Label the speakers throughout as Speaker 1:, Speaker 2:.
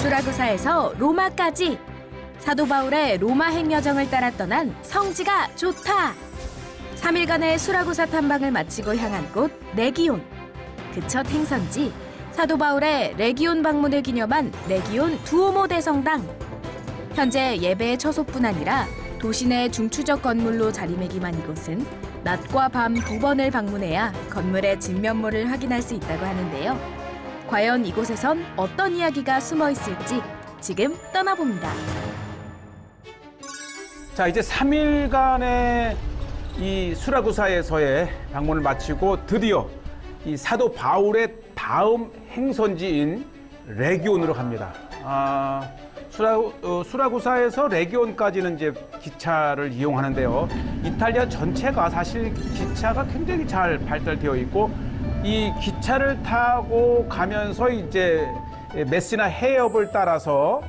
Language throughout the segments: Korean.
Speaker 1: 수라구사에서 로마까지 사도 바울의 로마 행여정을 따라 떠난 성지가 좋다. 3일간의 수라구사 탐방을 마치고 향한 곳 레기온. 그 첫 행선지 사도 바울의 레기온 방문을 기념한 레기온 두오모 대성당. 현재 예배의 처소뿐 아니라 도시 내 중추적 건물로 자리매김한 이곳은 낮과 밤 2번을 방문해야 건물의 진면모를 확인할 수 있다고 하는데요. 과연 이곳에선 어떤 이야기가 숨어 있을지 지금 떠나봅니다.
Speaker 2: 자, 이제 3일간의 이 수라구사에서의 방문을 마치고 드디어 이 사도 바울의 다음 행선지인 레기온으로 갑니다. 수라구사에서 레기온까지는 이제 기차를 이용하는데요. 이탈리아 전체가 사실 기차가 굉장히 잘 발달되어 있고 이 기차를 타고 가면서 이제 메시나 해협을 따라서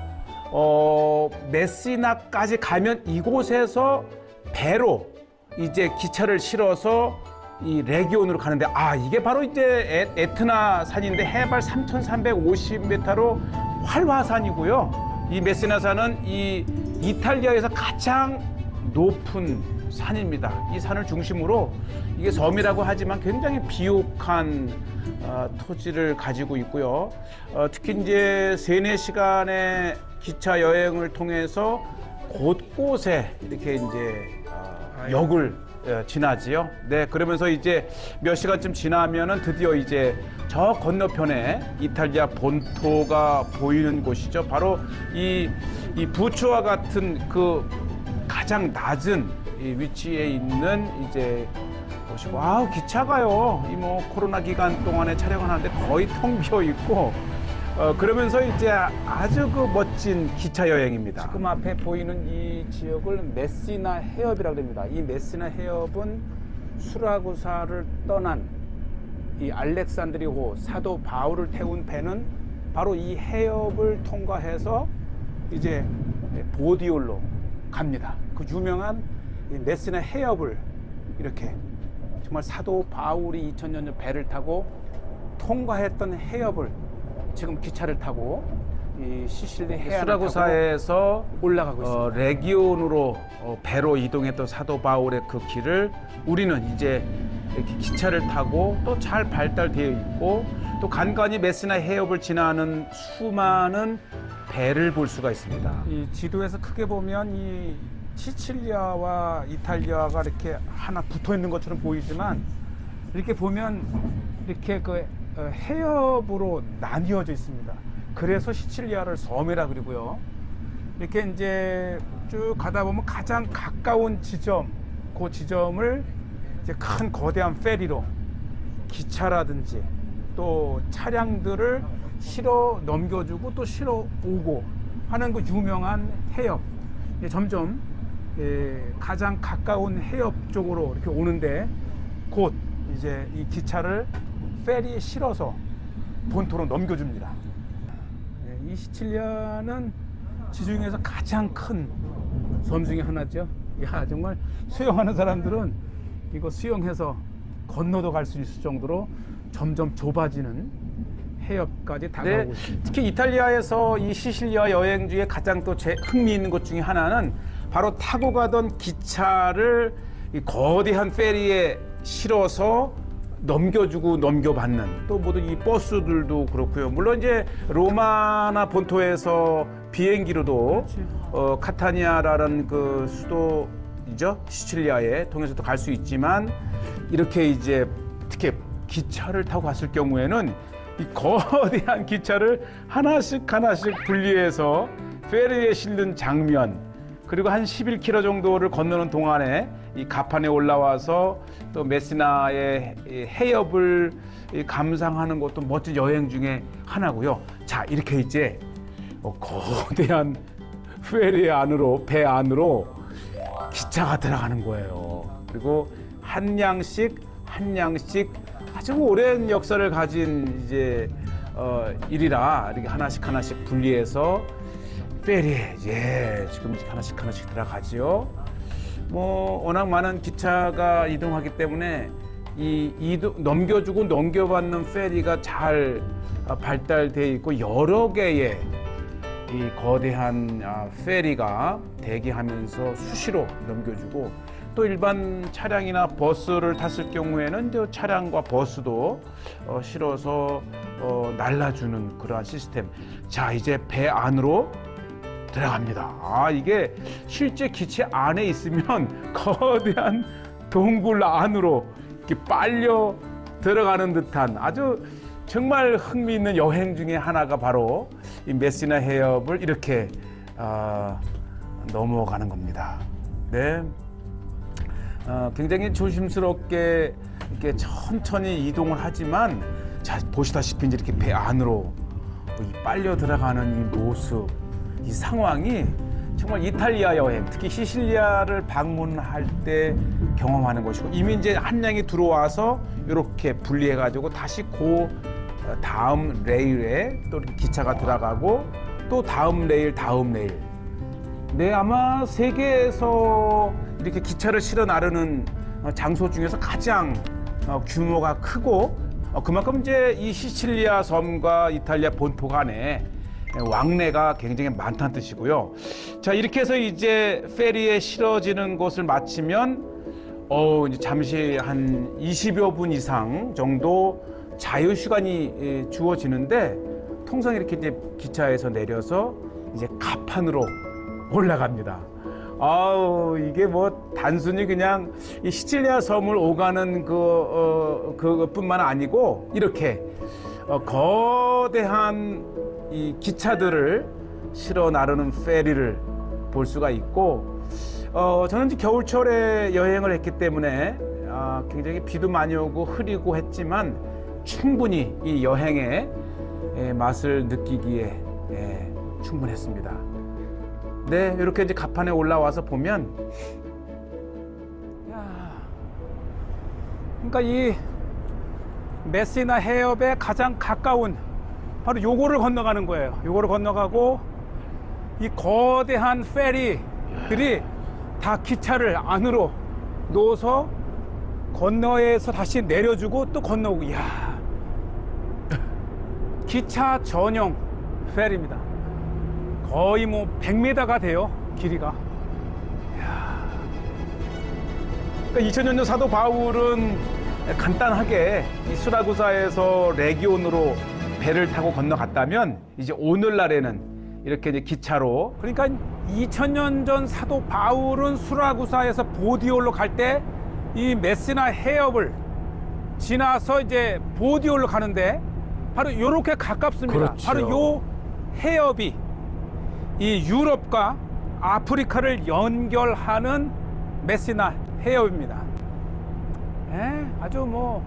Speaker 2: 메시나까지 가면 이곳에서 배로 이제 기차를 실어서 이 레기온으로 가는데 이게 바로 이제 에트나 산인데 해발 3,350m로 활화산이고요. 이 메시나산은 이 이탈리아에서 가장 높은 산입니다. 이 산을 중심으로 이게 섬이라고 하지만 굉장히 비옥한 토지를 가지고 있고요. 특히 이제 3-4시간의 기차 여행을 통해서 곳곳에 이렇게 이제 역을 지나지요. 네, 그러면서 이제 몇 시간쯤 지나면은 드디어 이제 저 건너편에 이탈리아 본토가 보이는 곳이죠. 바로 이 부츠와 같은 그 가장 낮은 이 위치에 있는 이제 곳이고, 기차가요. 이 뭐 코로나 기간 동안에 촬영을 하는데 거의 텅 비어 있고, 그러면서 이제 아주 그 멋진 기차 여행입니다. 지금 앞에 보이는 이 지역을 메시나 해협이라고 합니다. 이 메시나 해협은 수라구사를 떠난 이 알렉산드리호 사도 바울을 태운 배는 바로 이 해협을 통과해서 이제 보디올로 갑니다. 그 유명한 이 메시나 해협을 이렇게 정말 사도 바울이 2000년 전 배를 타고 통과했던 해협을 지금 기차를 타고 이 시실리 해안을 수라구사에서 올라가고 있습니다. 레기온으로 배로 이동했던 사도 바울의 그 길을 우리는 이제 이렇게 기차를 타고 또 잘 발달되어 있고 또 간간히 메시나 해협을 지나는 수많은 배를 볼 수가 있습니다. 이 지도에서 크게 보면 이 시칠리아와 이탈리아가 이렇게 하나 붙어 있는 것처럼 보이지만 이렇게 보면 이렇게 그 해협으로 나뉘어져 있습니다. 그래서 시칠리아를 섬이라 그러고요. 이렇게 이제 쭉 가다 보면 가장 가까운 지점, 그 지점을 이제 큰 거대한 페리로 기차라든지 또 차량들을 실어 넘겨주고 또 실어 오고 하는 그 유명한 해협. 점점 가장 가까운 해협 쪽으로 이렇게 오는데 곧 이제 이 기차를 페리에 실어서 본토로 넘겨줍니다. 이 시칠리아는 지중해에서 가장 큰 섬 중에 하나죠. 정말 수영하는 사람들은 이거 수영해서 건너도 갈 수 있을 정도로 점점 좁아지는 해협까지 다가오고 있습니다. 특히 이탈리아에서 이 시실리아 여행 중에 가장 또 흥미있는 것 중에 하나는 바로 타고 가던 기차를 이 거대한 페리에 실어서 넘겨주고 넘겨받는 또 모든 이 버스들도 그렇고요. 물론 이제 로마나 본토에서 비행기로도 카타니아라는 그 수도이죠. 시칠리아에 통해서도 갈 수 있지만 이렇게 이제 특히 기차를 타고 갔을 경우에는 이 거대한 기차를 하나씩 분리해서 페리에 실는 장면 그리고 한 11km 정도를 건너는 동안에 이 가판에 올라와서 또 메시나의 해협을 감상하는 것도 멋진 여행 중에 하나고요. 자, 이렇게 이제 거대한 페리 안으로 배 안으로 기차가 들어가는 거예요. 그리고 한 양씩 아주 오랜 역사를 가진 이제 일이라 이렇게 하나씩 분리해서 페리에 지금 하나씩 들어가지요. 뭐 워낙 많은 기차가 이동하기 때문에 넘겨주고 넘겨받는 페리가 잘 발달돼 있고 여러 개의 이 거대한 페리가 대기하면서 수시로 넘겨주고 또 일반 차량이나 버스를 tas을 경우에는 이제 차량과 버스도 실어서 날라주는 그러한 시스템. 자, 이제 배 안으로 들어갑니다. 이게 실제 기체 안에 있으면 거대한 동굴 안으로 이렇게 빨려 들어가는 듯한 아주 정말 흥미있는 여행 중에 하나가 바로 이 메시나 해협을 이렇게 넘어가는 겁니다. 네, 굉장히 조심스럽게 이렇게 천천히 이동을 하지만 자, 보시다시피 이제 이렇게 배 안으로 빨려 들어가는 이 모습, 이 상황이 정말 이탈리아 여행, 특히 시실리아를 방문할 때 경험하는 것이고 이미 이제 한 양이 들어와서 이렇게 분리해가지고 다시 다음 레일에 또 이렇게 기차가 들어가고 또 다음 레일. 네, 아마 세계에서 이렇게 기차를 실어 나르는 장소 중에서 가장 규모가 크고 그만큼 이제 이 시칠리아 섬과 이탈리아 본토 간에 왕래가 굉장히 많다는 뜻이고요. 자, 이렇게 해서 이제 페리에 실어지는 것을 마치면 이제 잠시 한 20여 분 이상 정도 자유 시간이 주어지는데 통상 이렇게 이제 기차에서 내려서 이제 갑판으로 올라갑니다. 이게 뭐 단순히 그냥 이 시칠리아 섬을 오가는 그것뿐만 아니고 이렇게 거대한 이 기차들을 실어 나르는 페리를 볼 수가 있고 저는 이제 겨울철에 여행을 했기 때문에 굉장히 비도 많이 오고 흐리고 했지만 충분히 이 여행의 맛을 느끼기에 충분했습니다. 네, 이렇게 이제 갑판에 올라와서 보면 그러니까 이 메시나 해협에 가장 가까운 바로 요거를 건너가는 거예요. 요거를 건너가고 이 거대한 페리들이 다 기차를 안으로 넣어서 건너에서 다시 내려주고 또 건너오고. 이야, 기차 전용 페리입니다. 거의 뭐 100m가 돼요, 길이가. 그러니까 2000년 사도 바울은 간단하게 이 수라구사에서 레기온으로 배를 타고 건너갔다면 이제 오늘날에는 이렇게 이제 기차로, 그러니까 2000년 전 사도 바울은 수라구사에서 보디올로 갈 때 이 메시나 해협을 지나서 이제 보디올로 가는데 바로 이렇게 가깝습니다.
Speaker 3: 그렇죠.
Speaker 2: 바로 요 해협이 이 유럽과 아프리카를 연결하는 메시나 해협입니다. 아주 뭐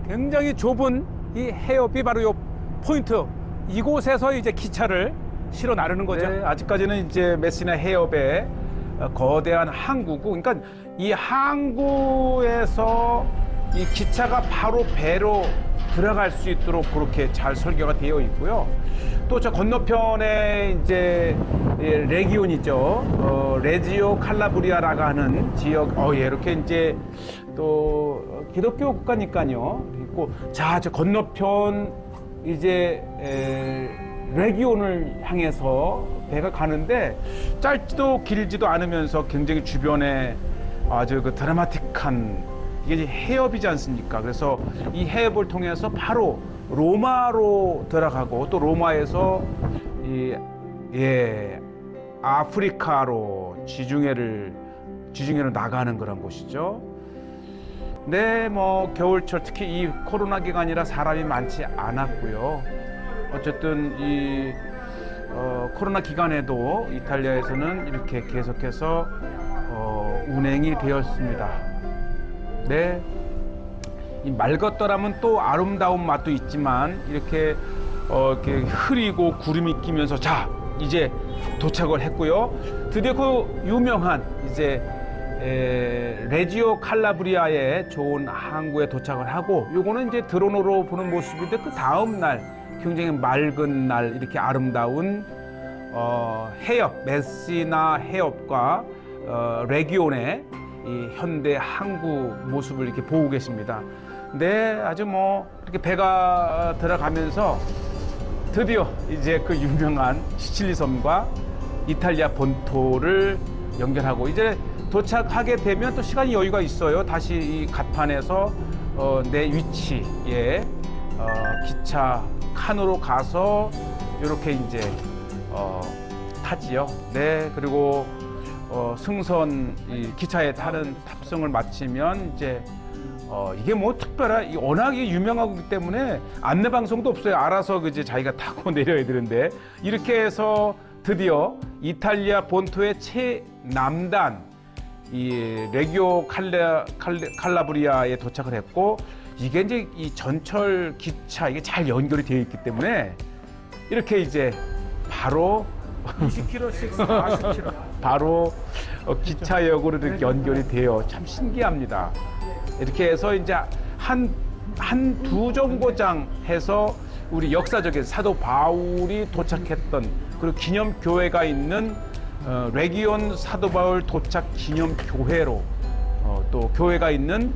Speaker 2: 굉장히 좁은 이 해협이 바로 요 포인트, 이곳에서 이제 기차를 실어 나르는 거죠. 네, 아직까지는 이제 메시나 해협에 거대한 항구고, 그러니까 이 항구에서 이 기차가 바로 배로 들어갈 수 있도록 그렇게 잘 설계가 되어 있고요. 또 저 건너편에 이제 레기온이죠. 레지오 칼라브리아라고 하는 지역, 이렇게 이제 또 기독교 국가니까요. 있고, 자, 저 건너편 이제 레기온을 향해서 배가 가는데 짧지도 길지도 않으면서 굉장히 주변에 아주 그 드라마틱한, 이게 해협이지 않습니까? 그래서 이 해협을 통해서 바로 로마로 들어가고 또 로마에서 아프리카로 지중해로 나가는 그런 곳이죠. 네, 뭐 겨울철 특히 이 코로나 기간이라 사람이 많지 않았고요. 어쨌든 이 코로나 기간에도 이탈리아에서는 이렇게 계속해서 운행이 되었습니다. 네, 이 말 걷더라면 또 아름다운 맛도 있지만 이렇게 흐리고 구름이 끼면서 자, 이제 도착을 했고요. 드디어 그 유명한 이제 레지오 칼라브리아의 좋은 항구에 도착을 하고, 요거는 이제 드론으로 보는 모습인데 그 다음 날 굉장히 맑은 날 이렇게 아름다운 해협, 메시나 해협과 레기온의 이 현대 항구 모습을 이렇게 보고 계십니다. 네, 아주 뭐 이렇게 배가 들어가면서 드디어 이제 그 유명한 시칠리 섬과 이탈리아 본토를 연결하고 이제 도착하게 되면 또 시간이 여유가 있어요. 다시 이 갓판에서 내 위치에 기차 칸으로 가서 이렇게 이제 타지요. 네, 그리고 승선 이 기차에 타는 탑승을 마치면 이제 이게 뭐 특별한 워낙에 유명하기 때문에 안내 방송도 없어요. 알아서 이제 자기가 타고 내려야 되는데 이렇게 해서 드디어 이탈리아 본토의 최남단 이 레기오 칼라브리아에 도착을 했고 이게 이제 이 전철 기차 이게 잘 연결이 되어 있기 때문에 이렇게 이제 바로 20km씩 40km 바로 기차역으로 이렇게 연결이 돼요. 참 신기합니다. 이렇게 해서 이제 한 두 정거장 해서 우리 역사적인 사도 바울이 도착했던 그리고 기념 교회가 있는 레기온 사도 바울 도착 기념 교회로 또 교회가 있는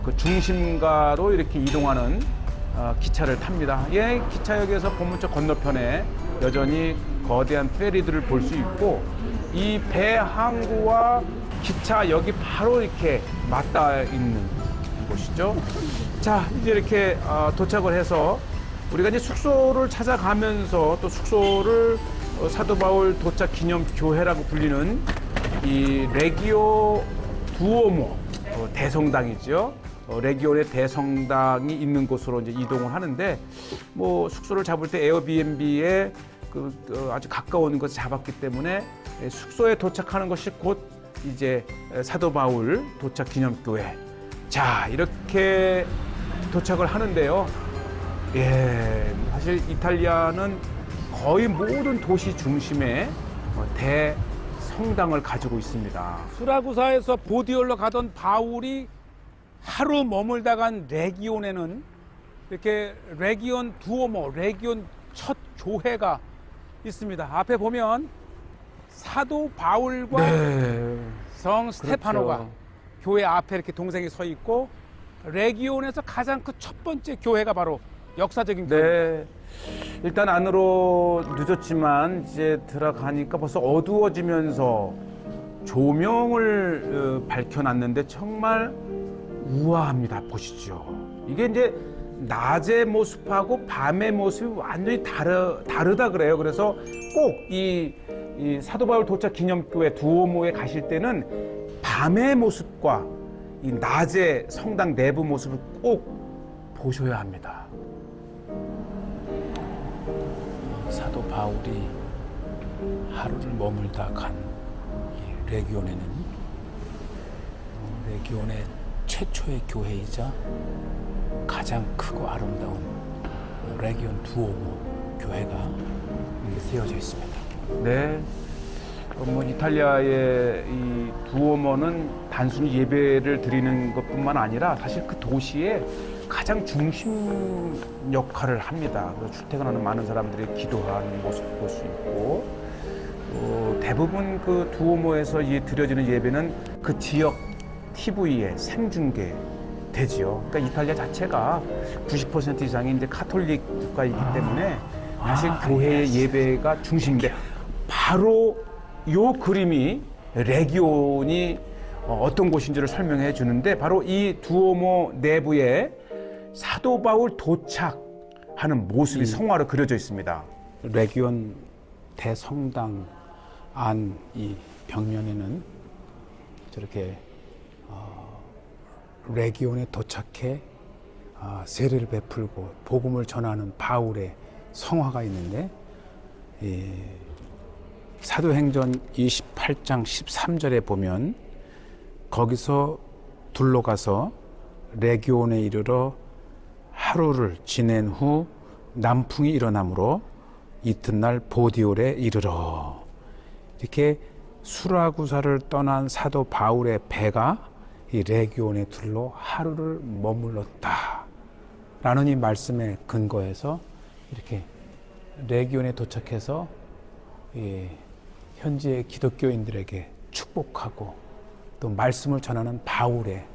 Speaker 2: 그 중심가로 이렇게 이동하는 기차를 탑니다. 예, 기차역에서 보면 저 건너편에 여전히 거대한 페리들을 볼 수 있고 이 배 항구와 기차역이 바로 이렇게 맞닿아 있는 곳이죠. 자, 이제 이렇게 도착을 해서 우리가 이제 숙소를 찾아가면서 또 숙소를 사도 바울 도착 기념 교회라고 불리는 이 레기오 두오모 대성당이죠. 레기온의 대성당이 있는 곳으로 이제 이동을 하는데 뭐 숙소를 잡을 때 에어비앤비에 아주 가까운 곳을 잡았기 때문에 숙소에 도착하는 것이 곧 이제 사도 바울 도착 기념교회. 자, 이렇게 도착을 하는데요. 예, 사실 이탈리아는 거의 모든 도시 중심에 대성당을 가지고 있습니다. 수라구사에서 보디올로 가던 바울이 하루 머물다 간 레기온에는 이렇게 레기온 두오모, 레기온 첫 교회가 있습니다. 앞에 보면 사도 바울과 성 스테파노가
Speaker 3: 그렇죠.
Speaker 2: 교회 앞에 이렇게 동생이 서 있고 레기온에서 가장 그 첫 번째 교회가 바로 역사적인 교회.
Speaker 3: 네. 일단 안으로 늦었지만 이제 들어가니까 벌써 어두워지면서 조명을 밝혀놨는데 정말 우아합니다. 보시죠. 이게 이제 낮의 모습하고 밤의 모습이 완전히 다르다 그래요. 그래서 꼭 이 사도 바울 도착 기념교회 두오모에 가실 때는 밤의 모습과 이 낮의 성당 내부 모습을 꼭 보셔야 합니다.
Speaker 4: 사도 바울이 하루를 머물다 간 이 레기온에는 레기온의 최초의 교회이자 가장 크고 아름다운 레기온 두오모 교회가 여기 세워져 있습니다.
Speaker 3: 네. 뭐 이탈리아의 이 두오모는 단순히 예배를 드리는 것뿐만 아니라 사실 그 도시의 가장 중심 역할을 합니다. 출퇴근하는 많은 사람들이 기도하는 모습을 볼 수 있고 대부분 그 두오모에서 드려지는 예배는 그 지역 TV에 생중계 되지요. 그러니까 이탈리아 자체가 90% 이상이 이제 카톨릭 국가이기 때문에 사실 교회의 예배가 중심인데 바로 요 그림이 레기온이 어떤 곳인지를 설명해 주는데 바로 이 두오모 내부에 사도 바울 도착하는 모습이 성화로 그려져 있습니다.
Speaker 4: 레기온 대성당 안 이 벽면에는 저렇게 레기온에 도착해 세례를 베풀고 복음을 전하는 바울의 성화가 있는데 사도행전 28장 13절에 보면 거기서 둘러가서 레기온에 이르러 하루를 지낸 후 남풍이 일어나므로 이튿날 보디올에 이르러 이렇게 수라구사를 떠난 사도 바울의 배가 이 레기온에 둘러 하루를 머물렀다 라는 이 말씀에 근거해서 이렇게 레기온에 도착해서 현지의 기독교인들에게 축복하고 또 말씀을 전하는 바울의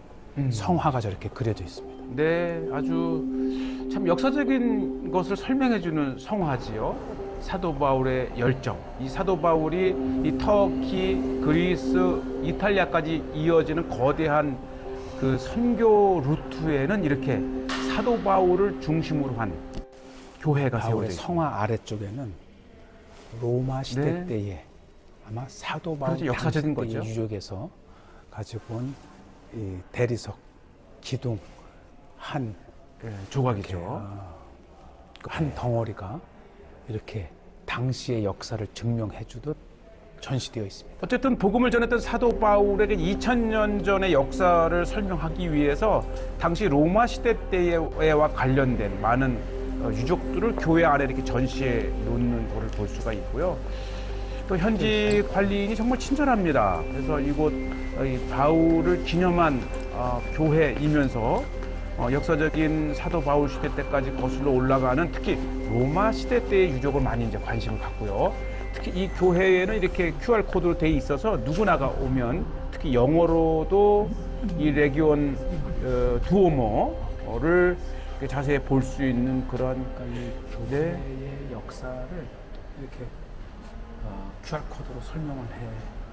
Speaker 4: 성화가 저렇게 그려져 있습니다.
Speaker 3: 네, 아주 참 역사적인 것을 설명해주는 성화지요. 사도 바울의 열정. 이 사도 바울이 이 터키, 그리스, 이탈리아까지 이어지는 거대한 그 선교 루트에는 이렇게 사도 바울을 중심으로 한 교회가 세워져
Speaker 4: 바울의
Speaker 3: 있습니다.
Speaker 4: 성화 아래쪽에는 로마 시대
Speaker 3: 네.
Speaker 4: 때에 아마 사도 바울
Speaker 3: 그렇죠. 역사적인
Speaker 4: 당시 때의
Speaker 3: 거죠.
Speaker 4: 유적에서 가지고 온 이 대리석, 기둥 한
Speaker 3: 예, 조각이죠.
Speaker 4: 한 덩어리가 이렇게 당시의 역사를 증명해 주듯 전시되어 있습니다.
Speaker 3: 어쨌든 복음을 전했던 사도 바울에게 2000년 전의 역사를 설명하기 위해서 당시 로마 시대 때와 관련된 많은 유적들을 교회 안에 이렇게 전시해 놓는 것을 볼 수가 있고요. 또 현지 관리인이 정말 친절합니다. 그래서 이곳 이 바울을 기념한 교회이면서 역사적인 사도 바울 시대 때까지 거슬러 올라가는 특히 로마 시대 때의 유적을 많이 이제 관심을 갖고요. 특히 이 교회에는 이렇게 QR 코드로 돼 있어서 누구나가 오면 특히 영어로도 이 레기온 두오모를 자세히 볼 수 있는 그런
Speaker 4: 이 교회의 역사를 이렇게 QR 코드로 설명을 해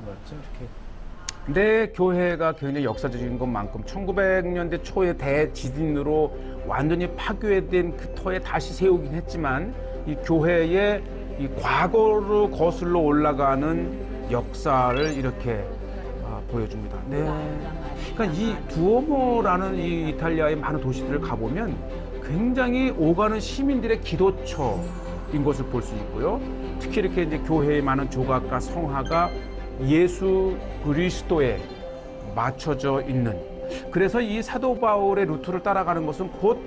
Speaker 4: 놓았죠. 이렇게
Speaker 3: 내 교회가 굉장히 역사적인 것만큼 1900년대 초에 대지진으로 완전히 파괴된 그 터에 다시 세우긴 했지만 이 교회의 이 과거로 거슬러 올라가는 역사를 이렇게 보여줍니다. 네. 그러니까 이 두오모라는 이 이탈리아의 많은 도시들을 가보면 굉장히 오가는 시민들의 기도처인 것을 볼 수 있고요. 특히 이렇게 이제 교회의 많은 조각과 성화가 예수 그리스도에 맞춰져 있는, 그래서 이 사도 바울의 루트를 따라가는 것은 곧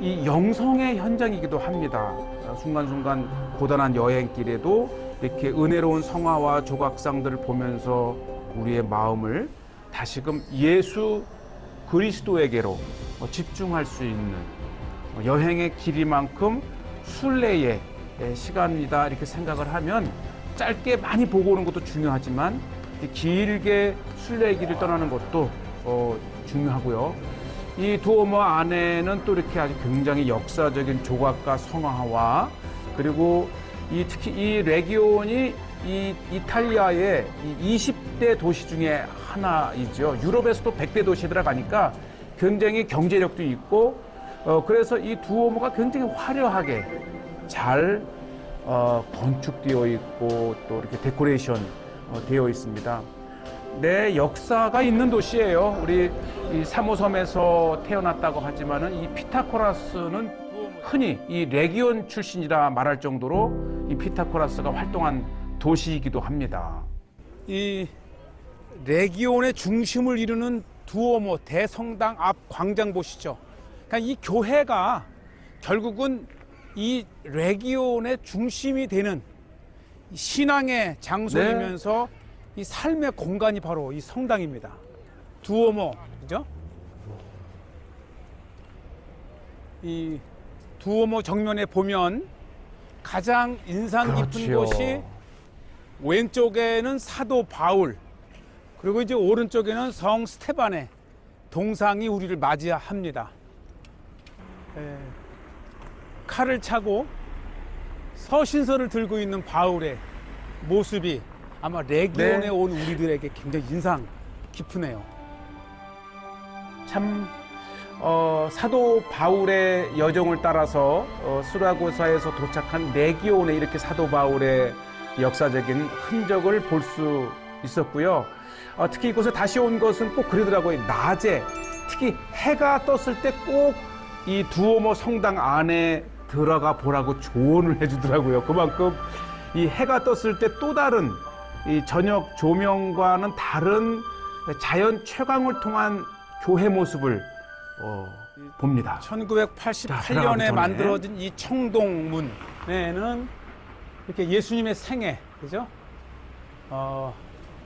Speaker 3: 이 영성의 현장이기도 합니다. 순간순간 고단한 여행길에도 이렇게 은혜로운 성화와 조각상들을 보면서 우리의 마음을 다시금 예수 그리스도에게로 집중할 수 있는 여행의 길이만큼 순례의 시간이다 이렇게 생각을 하면 짧게 많이 보고 오는 것도 중요하지만 길게 순례의 길을 떠나는 것도 중요하고요. 이 두오모 안에는 또 이렇게 아주 굉장히 역사적인 조각과 성화와 그리고 특히 이 레기온이 이 이탈리아의 이 20대 도시 중에 하나이죠. 유럽에서도 100대 도시 들어가니까 굉장히 경제력도 있고 그래서 이 두오모가 굉장히 화려하게 잘 건축되어 있고 또 이렇게 데코레이션 되어 있습니다. 내 역사가 있는 도시예요. 우리 이 사모섬에서 태어났다고 하지만은 이 피타고라스는 흔히 이 레기온 출신이라 말할 정도로 이 피타고라스가 활동한 도시이기도 합니다.
Speaker 4: 이 레기온의 중심을 이루는 두오모 대성당 앞 광장 보시죠. 그러니까 이 교회가 결국은 이 레기온의 중심이 되는 신앙의 장소이면서 이 삶의 공간이 바로 이 성당입니다. 두오모, 그죠? 이 두오모 정면에 보면 가장 인상 깊은
Speaker 3: 그렇지요.
Speaker 4: 곳이 왼쪽에는 사도 바울, 그리고 이제 오른쪽에는 성 스테반의 동상이 우리를 맞이합니다. 칼을 차고 서신서를 들고 있는 바울의 모습이 아마 레기온에 온 우리들에게 굉장히 인상 깊으네요.
Speaker 3: 참 사도 바울의 여정을 따라서 수라고사에서 도착한 레기온에 이렇게 사도 바울의 역사적인 흔적을 볼 수 있었고요. 특히 이곳에 다시 온 것은 꼭 그러더라고요. 낮에 특히 해가 떴을 때 꼭 이 두오모 성당 안에 들어가 보라고 조언을 해주더라고요. 그만큼 이 해가 떴을 때 또 다른 이 저녁 조명과는 다른 자연 최강을 통한 교회 모습을 봅니다.
Speaker 4: 1988년에 만들어진 이 청동문에는 이렇게 예수님의 생애, 그죠?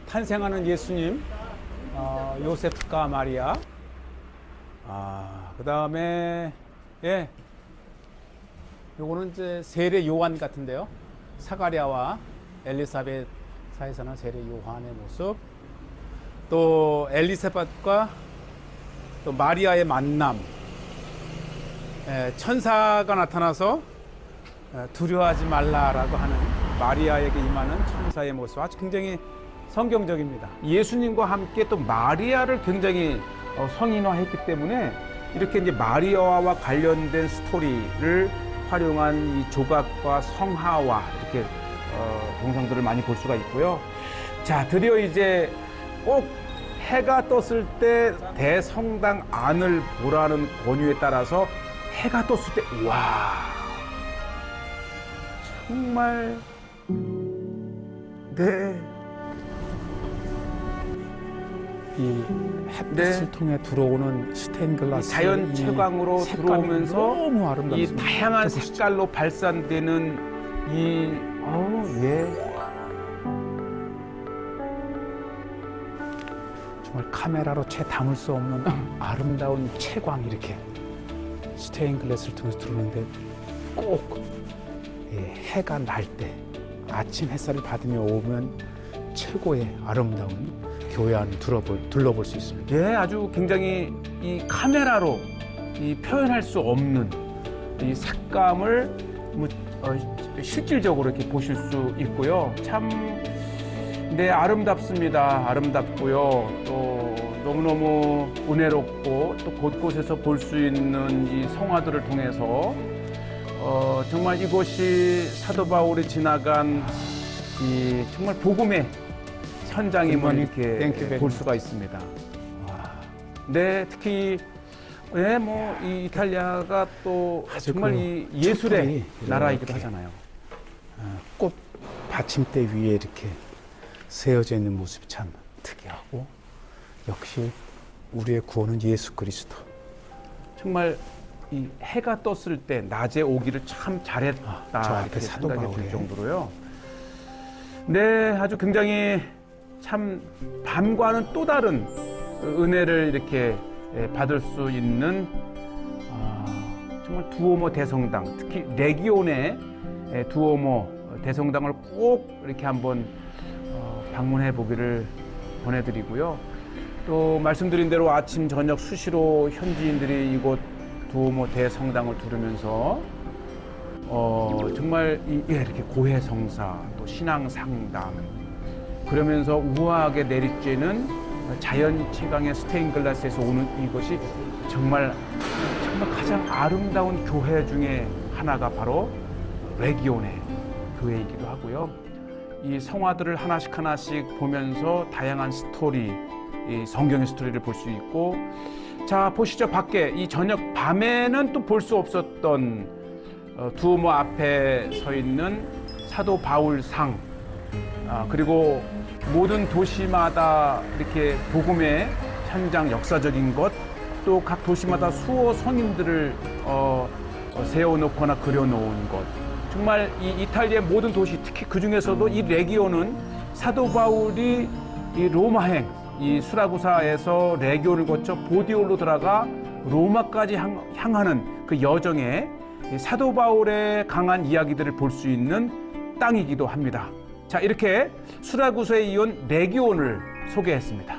Speaker 4: 탄생하는 예수님, 요셉과 마리아, 그 다음에 요거는 이제 세례 요한 같은데요. 사가랴와 엘리사벳 사이에서는 세례 요한의 모습, 또 엘리사벳과 또 마리아의 만남, 천사가 나타나서 두려워하지 말라라고 하는 마리아에게 임하는 천사의 모습 아주 굉장히 성경적입니다.
Speaker 2: 예수님과 함께 또 마리아를 굉장히 성인화했기 때문에 이렇게 이제 마리아와 관련된 스토리를 활용한 이 조각과 성화와 이렇게 동상들을 많이 볼 수가 있고요. 자, 드디어 이제 꼭 해가 떴을 때 대성당 안을 보라는 권유에 따라서 해가 떴을 때, 와, 정말, 네.
Speaker 4: 이 햇빛을 통해 들어오는 스테인글라스
Speaker 2: 자연 채광으로 들어오면서
Speaker 4: 너무 아름답습니다.
Speaker 2: 이 다양한 색깔로 발산되는 예.
Speaker 4: 정말 카메라로 채 담을 수 없는 아름다운 채광 이렇게 스테인글라스를 통해서 들어오는데 꼭 해가 날 때 아침 햇살을 받으며 오면 최고의 아름다운 교회 안을 둘러볼 수 있습니다.
Speaker 2: 예, 아주 굉장히 이 카메라로 이 표현할 수 없는 이 색감을 실질적으로 이렇게 보실 수 있고요. 참, 네, 아름답습니다. 아름답고요. 또 너무너무 은혜롭고 또 곳곳에서 볼 수 있는 이 성화들을 통해서 정말 이곳이 사도 바울이 지나간 이 정말 복음의 현장임을 이렇게 볼 수가 있습니다. 네, 특히 이 이탈리아가 또 정말 이 예술의 나라이기도 하잖아요.
Speaker 4: 꽃 받침대 위에 이렇게 세워져 있는 모습이 참 특이하고 역시 우리의 구원은 예수 그리스도.
Speaker 2: 정말 이 해가 떴을 때 낮에 오기를 참 잘했다
Speaker 4: 저 앞에
Speaker 2: 이렇게
Speaker 4: 사도
Speaker 2: 생각이 들
Speaker 4: 바울의.
Speaker 2: 정도로요. 네, 아주 굉장히 참 밤과는 또 다른 은혜를 이렇게 받을 수 있는 정말 두오모 대성당, 특히 레기온의 두오모 대성당을 꼭 이렇게 한번 방문해 보기를 권해드리고요. 또 말씀드린 대로 아침 저녁 수시로 현지인들이 이곳 두오모 대성당을 두르면서 정말 이렇게 고해성사 또 신앙 상담 그러면서 우아하게 내리쬐는 자연 채광의 스테인글라스에서 오는 이것이 정말 가장 아름다운 교회 중에 하나가 바로 레기온의 교회이기도 하고요. 이 성화들을 하나씩 보면서 다양한 스토리, 이 성경의 스토리를 볼 수 있고, 자 보시죠. 밖에 이 저녁 밤에는 또 볼 수 없었던 두오모 앞에 서 있는 사도 바울 상, 그리고 모든 도시마다 이렇게 복음의 현장 역사적인 것, 또 각 도시마다 수호 성인들을 세워놓거나 그려놓은 것, 정말 이 이탈리아의 모든 도시, 특히 그 중에서도 이 레기온은 사도 바울이 이 로마행, 이 수라구사에서 레기온을 거쳐 보디올로 들어가 로마까지 향하는 그 여정에 사도 바울의 강한 이야기들을 볼 수 있는 땅이기도 합니다. 자, 이렇게 수라구사에 이은 레기온을 소개했습니다.